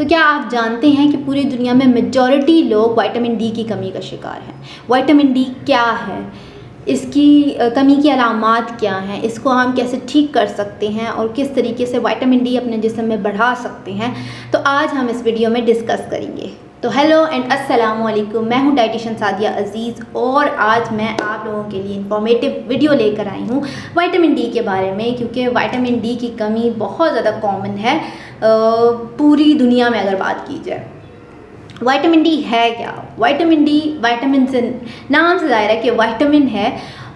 तो क्या आप जानते हैं कि पूरी दुनिया में मेजॉरिटी लोग विटामिन डी की कमी का शिकार हैं। विटामिन डी क्या है, इसकी कमी की अलामात क्या हैं, इसको हम कैसे ठीक कर सकते हैं और किस तरीके से विटामिन डी अपने जिस्म में बढ़ा सकते हैं, तो आज हम इस वीडियो में डिस्कस करेंगे। तो हेलो एंड अस्सलाम वालेकुम, मैं हूं डाइटिशियन सादिया अज़ीज़ और आज मैं आप लोगों के लिए इंफॉर्मेटिव वीडियो लेकर आई हूं विटामिन डी के बारे में, क्योंकि विटामिन डी की कमी बहुत ज़्यादा कॉमन है पूरी दुनिया में। अगर बात की जाए विटामिन डी है क्या, विटामिन डी विटामिन से नाम से ज़ाहिर है कि विटामिन है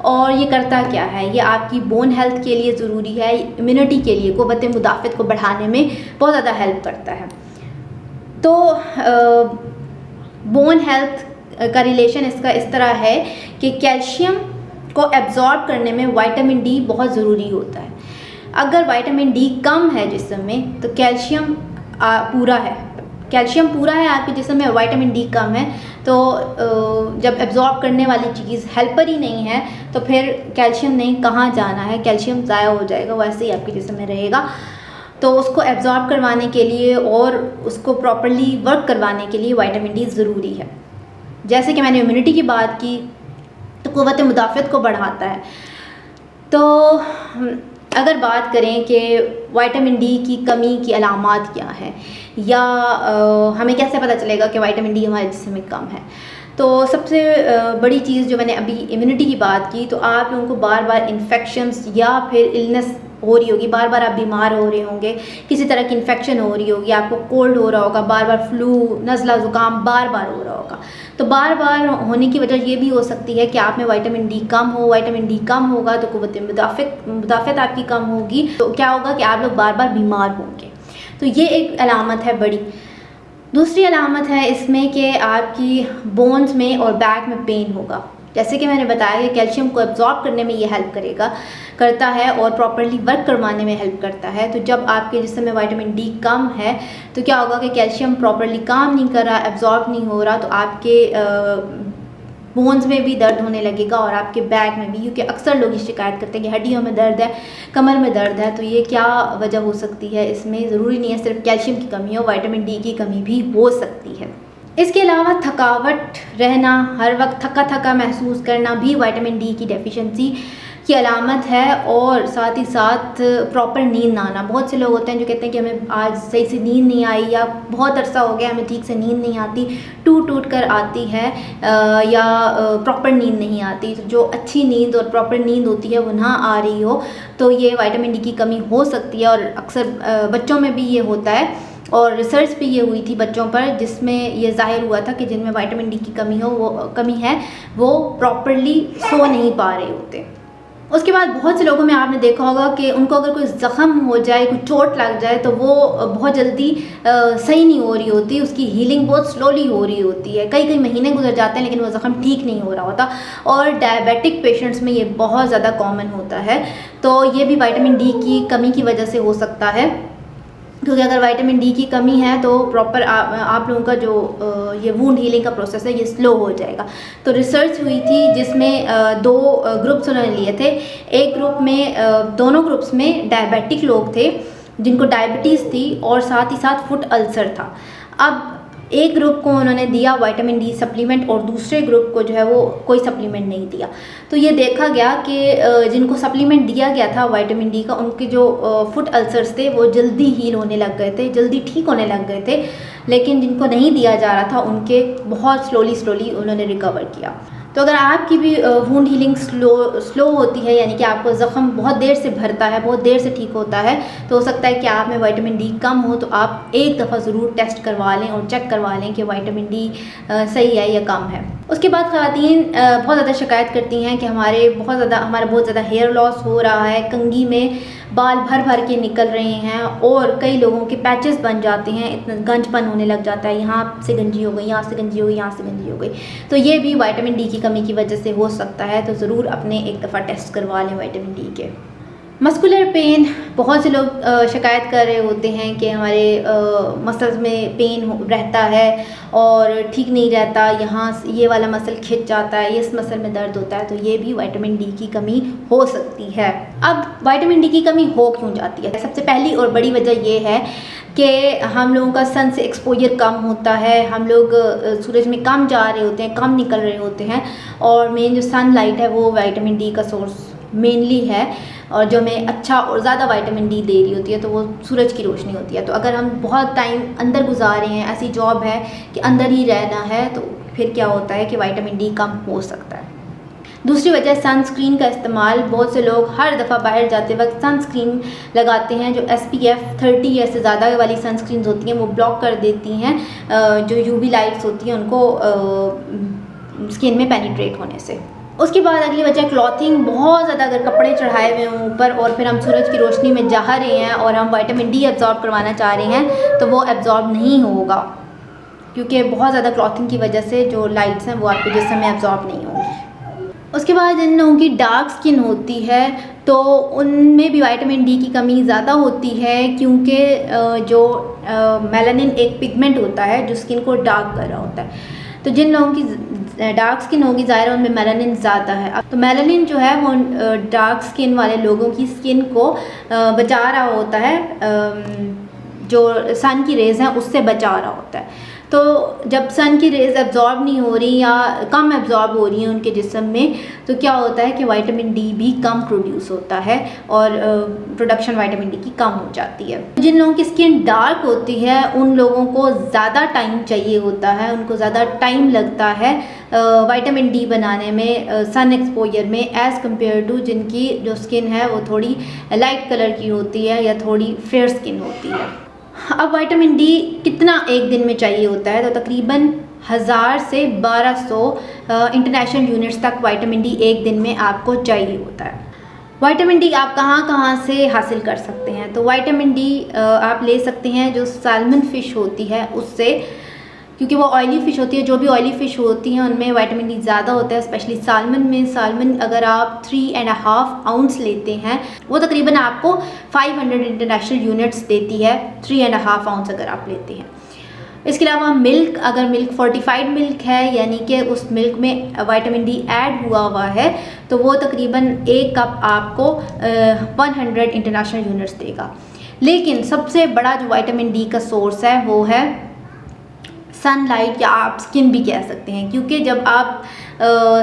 और ये करता क्या है। ये आपकी बोन हेल्थ के लिए ज़रूरी है, इम्यूनिटी के लिए, क़ुव्वत मुदाफ़त को बढ़ाने में बहुत ज़्यादा हेल्प करता है। तो बोन हेल्थ का रिलेशन इसका इस तरह है कि कैल्शियम को एब्जॉर्ब करने में विटामिन डी बहुत ज़रूरी होता है। अगर विटामिन डी कम है जिस्म में तो कैल्शियम पूरा है, कैल्शियम पूरा है आपके जिस्म में, विटामिन डी कम है तो जब एब्जॉर्ब करने वाली चीज़ हेल्पर ही नहीं है तो फिर कैल्शियम नहीं कहाँ जाना है, कैल्शियम ज़ाया हो जाएगा, वैसे ही आपके जिस्म में रहेगा। तो उसको एब्जॉर्ब करवाने के लिए और उसको प्रॉपर्ली वर्क करवाने के लिए विटामिन डी ज़रूरी है। जैसे कि मैंने इम्यूनिटी की बात की तो क़ुव्वत मुदाफ़त को बढ़ाता है। तो अगर बात करें कि विटामिन डी की कमी की अलामात क्या है या हमें कैसे पता चलेगा कि विटामिन डी हमारे जिस्म में कम है, तो सबसे बड़ी चीज़ जो मैंने अभी इम्यूनिटी की बात की, तो आप लोगों को बार बार इन्फेक्शंस या फिर इलनेस हो रही होगी, बार बार आप बीमार हो रहे होंगे, किसी तरह की इन्फेक्शन हो रही होगी, आपको कोल्ड हो रहा होगा, बार बार फ्लू, नज़ला ज़ुकाम बार बार हो रहा होगा। तो बार बार होने की वजह ये भी हो सकती है कि आप में विटामिन डी कम हो। विटामिन डी कम होगा तो क़ुव्वत मुदाफ़त आपकी कम होगी, तो क्या होगा कि आप लोग बार बार बीमार होंगे। तो ये एक अलामत है बड़ी। दूसरी अलामत है इसमें कि आपकी बोन्स में और बैक में पेन होगा। जैसे कि मैंने बताया कि कैल्शियम को एब्जॉर्ब करने में ये हेल्प करता है और प्रॉपर्ली वर्क करवाने में हेल्प करता है। तो जब आपके जिस्म में विटामिन डी कम है तो क्या होगा कि कैल्शियम प्रॉपर्ली काम नहीं कर रहा, एब्जॉर्ब नहीं हो रहा, तो आपके बोन्स में भी दर्द होने लगेगा और आपके बैक में भी, क्योंकि अक्सर लोग ये शिकायत करते हैं कि हड्डियों में दर्द है, कमर में दर्द है। तो ये क्या वजह हो सकती है, इसमें ज़रूरी नहीं है सिर्फ कैल्शियम की कमी हो, विटामिन डी की कमी भी हो सकती है। इसके अलावा थकावट रहना, हर वक्त थका थका महसूस करना भी विटामिन डी की डेफिशिएंसी की अलामत है। और साथ ही साथ प्रॉपर नींद ना आना। बहुत से लोग होते हैं जो कहते हैं कि हमें आज सही से नींद नहीं आई या बहुत अरसा हो गया हमें ठीक से नींद नहीं आती, टूट कर आती है या प्रॉपर नींद नहीं आती। तो जो अच्छी नींद और प्रॉपर नींद होती है वो ना आ रही हो तो ये विटामिन डी की कमी हो सकती है। और अक्सर बच्चों में भी ये होता है और रिसर्च भी ये हुई थी बच्चों पर, जिसमें ये ज़ाहिर हुआ था कि जिनमें विटामिन डी की कमी है वो प्रॉपरली सो नहीं पा रहे होते। उसके बाद बहुत से लोगों में आपने देखा होगा कि उनको अगर कोई ज़ख़म हो जाए, कोई चोट लग जाए तो वो बहुत जल्दी सही नहीं हो रही होती, उसकी हीलिंग बहुत स्लोली हो रही होती है। कई महीने गुजर जाते हैं लेकिन वो ज़ख़म ठीक नहीं हो रहा होता। और डायबिटिक पेशेंट्स में ये बहुत ज़्यादा कॉमन होता है। तो ये भी विटामिन डी की कमी की वजह से हो सकता है, क्योंकि अगर विटामिन डी की कमी है तो प्रॉपर आप लोगों का जो ये वुंड हीलिंग का प्रोसेस है ये स्लो हो जाएगा। तो रिसर्च हुई थी जिसमें दो ग्रुप्स उन्होंने लिए थे। एक ग्रुप में दोनों ग्रुप्स में डायबिटिक लोग थे जिनको डायबिटीज़ थी और साथ ही साथ फुट अल्सर था। अब एक ग्रुप को उन्होंने दिया विटामिन डी सप्लीमेंट और दूसरे ग्रुप को जो है वो कोई सप्लीमेंट नहीं दिया। तो ये देखा गया कि जिनको सप्लीमेंट दिया गया था विटामिन डी का, उनके जो फुट अल्सर्स थे वो जल्दी हील होने लग गए थे, जल्दी ठीक होने लग गए थे। लेकिन जिनको नहीं दिया जा रहा था उनके बहुत स्लोली उन्होंने रिकवर किया। तो अगर आपकी भी वुंड हीलिंग स्लो होती है, यानी कि आपको ज़ख़म बहुत देर से भरता है, बहुत देर से ठीक होता है, तो हो सकता है कि आप में विटामिन डी कम हो, तो आप एक दफ़ा ज़रूर टेस्ट करवा लें और चेक करवा लें कि विटामिन डी सही है या कम है। उसके बाद ख़वातीन बहुत ज़्यादा शिकायत करती हैं कि हमारा बहुत ज़्यादा हेयर लॉस हो रहा है, कंघी में बाल भर के निकल रहे हैं और कई लोगों के पैचेस बन जाते हैं, इतना गंजपन होने लग जाता है, यहाँ से गंजी हो गई, यहाँ से गंजी हो गई, यहाँ से गंजी हो गई। तो ये भी विटामिन डी की कमी की वजह से हो सकता है। तो ज़रूर अपने एक दफ़ा टेस्ट करवा लें विटामिन डी के। मस्कुलर पेन, बहुत से लोग शिकायत कर रहे होते हैं कि हमारे मसल्स में पेन रहता है और ठीक नहीं रहता, यहाँ ये वाला मसल खिंच जाता है, इस मसल में दर्द होता है, तो ये भी विटामिन डी की कमी हो सकती है। अब विटामिन डी की कमी हो क्यों जाती है? सबसे पहली और बड़ी वजह ये है कि हम लोगों का सन से एक्सपोजर कम होता है, हम लोग सूरज में कम जा रहे होते हैं, कम निकल रहे होते हैं, और मेन जो सनलाइट है वो विटामिन डी का सोर्स मेनली है, और जो हमें अच्छा और ज़्यादा विटामिन डी दे रही होती है तो वो सूरज की रोशनी होती है। तो अगर हम बहुत टाइम अंदर गुजार रहे हैं, ऐसी जॉब है कि अंदर ही रहना है, तो फिर क्या होता है कि विटामिन डी कम हो सकता है। दूसरी वजह सनस्क्रीन का इस्तेमाल। बहुत से लोग हर दफ़ा बाहर जाते वक्त सनस्क्रीन लगाते हैं जो SPF 30 या से ज़्यादा वाली सनस्क्रीन होती हैं, वो ब्लॉक कर देती हैं जो UV लाइट्स होती हैं उनको स्किन में पेनिट्रेट होने से। उसके बाद अगली वजह क्लॉथिंग। बहुत ज़्यादा अगर कपड़े चढ़ाए हुए हैं ऊपर और फिर हम सूरज की रोशनी में जा रहे हैं और हम विटामिन डी एब्जॉर्ब करवाना चाह रहे हैं तो वो एब्जॉर्ब नहीं होगा, क्योंकि बहुत ज़्यादा क्लॉथिंग की वजह से जो लाइट्स हैं वो आपके जिस्म में एब्जॉर्ब नहीं होंगी। उसके बाद जिन लोगों की डार्क स्किन होती है तो उनमें भी विटामिन डी की कमी ज़्यादा होती है, क्योंकि जो मेलानिन एक पिगमेंट होता है जो स्किन को डार्क कर रहा होता है। तो जिन लोगों की डार्क स्किन होगी ज़ाहिर उनमें मेलानिन ज़्यादा है। तो मेलानिन जो है वो डार्क स्किन वाले लोगों की स्किन को बचा रहा होता है, जो सन की रेज़ हैं उससे बचा रहा होता है। तो जब सन की रेज़ एब्जॉर्ब नहीं हो रही या कम एब्जॉर्ब हो रही हैं उनके जिस्म में, तो क्या होता है कि विटामिन डी भी कम प्रोड्यूस होता है और प्रोडक्शन विटामिन डी की कम हो जाती है। जिन लोगों की स्किन डार्क होती है उन लोगों को ज़्यादा टाइम चाहिए होता है, उनको ज़्यादा टाइम लगता है विटामिन डी बनाने में सन एक्सपोजर में, एज़ कम्पेयर टू जिनकी जो स्किन है वो थोड़ी लाइट कलर की होती है या थोड़ी फेयर स्किन होती है। अब विटामिन डी कितना एक दिन में चाहिए होता है? तो तकरीबन 1000 से 1200 इंटरनेशनल यूनिट्स तक विटामिन डी एक दिन में आपको चाहिए होता है। विटामिन डी आप कहाँ कहाँ से हासिल कर सकते हैं? तो विटामिन डी आप ले सकते हैं जो सैल्मन फ़िश होती है उससे, क्योंकि वो ऑयली फ़िश होती है। जो भी ऑयली फ़िश होती हैं उनमें विटामिन डी ज़्यादा होता है, स्पेशली सालमन में। सालमन अगर आप 3.5 आउंस लेते हैं वो तकरीबन आपको 500 इंटरनेशनल यूनिट्स देती है, 3.5 आउंस अगर आप लेते हैं। इसके अलावा मिल्क, अगर मिल्क फोर्टिफाइड मिल्क है यानी कि उस मिल्क में विटामिन डी ऐड हुआ है तो वो तकरीबन 1 कप आपको 100 इंटरनेशनल यूनिट्स देगा। लेकिन सबसे बड़ा जो विटामिन डी का सोर्स है वो है सनलाइट, या आप स्किन भी कह सकते हैं, क्योंकि जब आप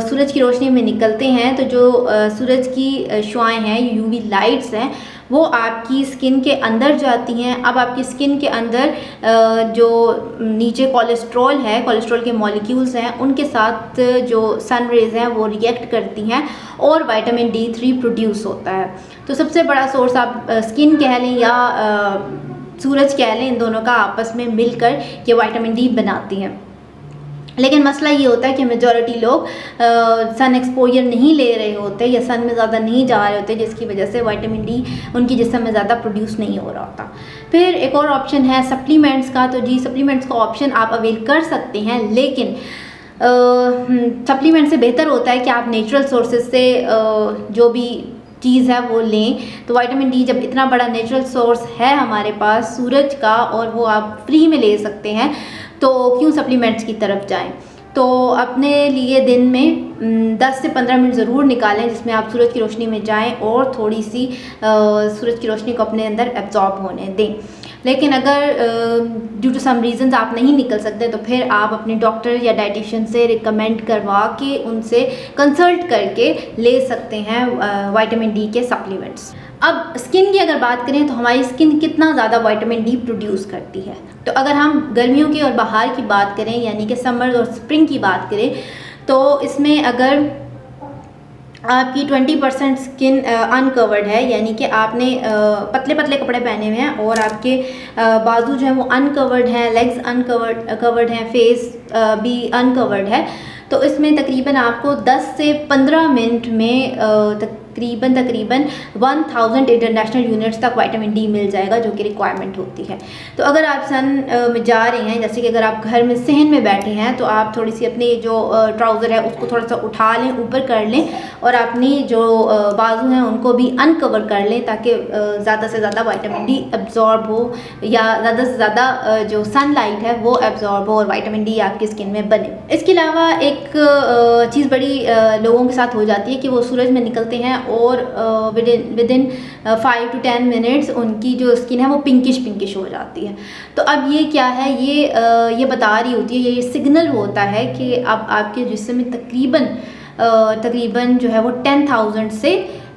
सूरज की रोशनी में निकलते हैं तो जो सूरज की शुआएं हैं, यूवी लाइट्स हैं, वो आपकी स्किन के अंदर जाती हैं। अब आपकी स्किन के अंदर जो नीचे कोलेस्ट्रॉल है, कोलेस्ट्रॉल के मॉलिक्यूल्स हैं, उनके साथ जो सन रेज़ हैं वो रिएक्ट करती हैं और विटामिन D3 प्रोड्यूस होता है। तो सबसे बड़ा सोर्स आप स्किन कह लें या सूरज कह लें, इन दोनों का आपस में मिलकर ये विटामिन डी बनाती हैं। लेकिन मसला ये होता है कि मेजॉरिटी लोग सन एक्सपोजर नहीं ले रहे होते या सन में ज़्यादा नहीं जा रहे होते, जिसकी वजह से विटामिन डी उनकी जिस्म में ज़्यादा प्रोड्यूस नहीं हो रहा होता। फिर एक और ऑप्शन है सप्लीमेंट्स का। तो जी, सप्लीमेंट्स का ऑप्शन आप अवेल कर सकते हैं, लेकिन सप्लीमेंट से बेहतर होता है कि आप नेचुरल सोर्सेज से जो भी चीज़ है वो लें। तो विटामिन डी जब इतना बड़ा नेचुरल सोर्स है हमारे पास सूरज का और वो आप फ्री में ले सकते हैं, तो क्यों सप्लीमेंट्स की तरफ जाएं। तो अपने लिए दिन में 10 से 15 मिनट ज़रूर निकालें जिसमें आप सूरज की रोशनी में जाएं और थोड़ी सी सूरज की रोशनी को अपने अंदर एब्जॉर्ब होने दें। लेकिन अगर ड्यू टू सम रीज़न्स आप नहीं निकल सकते तो फिर आप अपने डॉक्टर या डाइटिशियन से रिकमेंड करवा के उनसे कंसल्ट करके ले सकते हैं विटामिन डी के सप्लीमेंट्स। अब स्किन की अगर बात करें तो हमारी स्किन कितना ज़्यादा विटामिन डी प्रोड्यूस करती है। तो अगर हम गर्मियों की और बाहर की बात करें यानी कि समर और स्प्रिंग की बात करें तो इसमें अगर आपकी 20% स्किन अनकवर्ड है, यानी कि आपने पतले पतले कपड़े पहने हुए हैं और आपके बाजू जो है वो अनकवर्ड हैं, लेग्स अनकवर्ड हैं, फेस भी अनकवर्ड है, तो इसमें तकरीबन आपको 10 से 15 मिनट में तकरीबन 1000 इंटरनेशनल यूनिट्स तक विटामिन डी मिल जाएगा, जो कि रिक्वायरमेंट होती है। तो अगर आप सन में जा रहे हैं, जैसे कि अगर आप घर में सहन में बैठे हैं, तो आप थोड़ी सी अपनी जो ट्राउज़र है उसको थोड़ा सा उठा लें, ऊपर कर लें, और अपनी जो बाजू हैं उनको भी अनकवर कर लें, ताकि ज़्यादा से ज़्यादा विटामिन डी एब्जॉर्ब हो, या ज़्यादा से ज़्यादा जो सनलाइट है वो एब्जॉर्ब हो और विटामिन डी आपकी स्किन में बने। इसके अलावा एक चीज़ बड़ी लोगों के साथ हो जाती है कि वो सूरज में निकलते हैं और विद इन 5 to 10 मिनट्स उनकी जो स्किन है वो पिंकिश हो जाती है। तो अब ये क्या है, ये बता रही होती है, ये सिग्नल होता है कि अब आपके जिस्म में तकरीबन जो है वो 10,000 से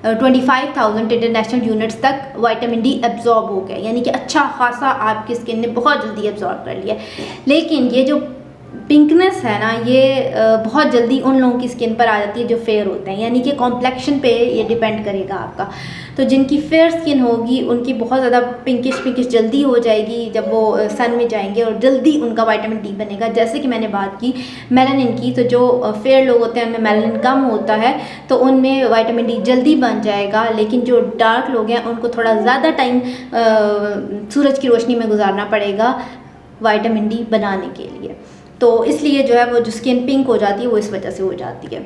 25,000 इंटरनेशनल यूनिट्स तक विटामिन डी एब्जॉर्ब हो गया, यानी कि अच्छा खासा आपकी स्किन ने बहुत जल्दी एब्जॉर्ब कर लिया। लेकिन ये जो पिंकनेस है ना, ये बहुत जल्दी उन लोगों की स्किन पर आ जाती है जो फेयर होते हैं, यानी कि कॉम्प्लेक्शन पे ये डिपेंड करेगा आपका। तो जिनकी फेयर स्किन होगी उनकी बहुत ज़्यादा पिंकिश जल्दी हो जाएगी जब वो सन में जाएंगे, और जल्दी उनका विटामिन डी बनेगा। जैसे कि मैंने बात की मेलानिन की, तो जो फेयर लोग होते हैं उनमें मेलानिन कम होता है, तो उनमें विटामिन डी जल्दी बन जाएगा। लेकिन जो डार्क लोग हैं उनको थोड़ा ज़्यादा टाइम सूरज की रोशनी में गुजारना पड़ेगा विटामिन डी बनाने के लिए। तो इसलिए जो है वो जो स्किन पिंक हो जाती है वो इस वजह से हो जाती है।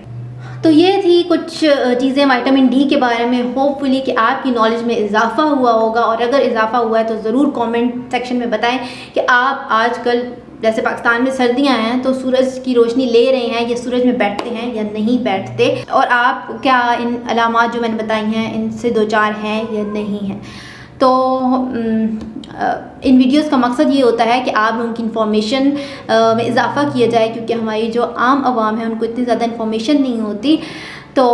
तो ये थी कुछ चीज़ें विटामिन डी के बारे में। होपफुली कि आपकी नॉलेज में इजाफा हुआ होगा, और अगर इजाफा हुआ है तो ज़रूर कमेंट सेक्शन में बताएं कि आप आजकल, जैसे पाकिस्तान में सर्दियां हैं, तो सूरज की रोशनी ले रहे हैं या सूरज में बैठते हैं या नहीं बैठते, और आप क्या इन अलामात जो मैंने बताई हैं इनसे दो चार हैं या नहीं हैं। तो इन वीडियोस का मकसद ये होता है कि आप लोगों की इन्फॉर्मेशन में इजाफा किया जाए, क्योंकि हमारी जो आम आवाम है उनको इतनी ज़्यादा इन्फॉर्मेशन नहीं होती। तो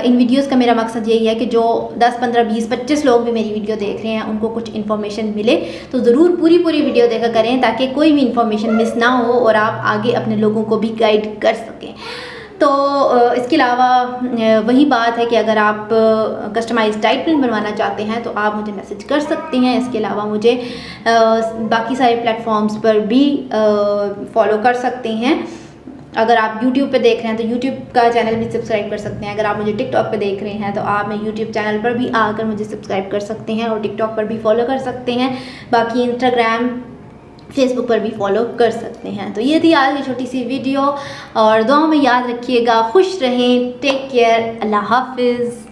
इन वीडियोस का मेरा मकसद यही है कि जो 10, 15, 20, 25 लोग भी मेरी वीडियो देख रहे हैं उनको कुछ इन्फॉर्मेशन मिले। तो ज़रूर पूरी वीडियो देखा करें, ताकि कोई भी इन्फॉर्मेशन मिस ना हो और आप आगे अपने लोगों को भी गाइड कर सकें। तो इसके अलावा वही बात है कि अगर आप कस्टमाइज डाइट प्लान बनवाना चाहते हैं तो आप मुझे मैसेज कर सकते हैं। इसके अलावा मुझे बाकी सारे प्लेटफॉर्म्स पर भी फॉलो कर सकते हैं। अगर आप YouTube पे देख रहे हैं तो YouTube का चैनल भी सब्सक्राइब कर सकते हैं। अगर आप मुझे TikTok पे देख रहे हैं तो आप मेरे YouTube चैनल पर भी आकर मुझे सब्सक्राइब कर सकते हैं, और TikTok पर भी फॉलो कर सकते हैं। बाकी Instagram, फेसबुक पर भी फॉलो कर सकते हैं। तो ये थी आज की छोटी सी वीडियो, और दुआ में याद रखिएगा। खुश रहें, टेक केयर, अल्लाह हाफिज़।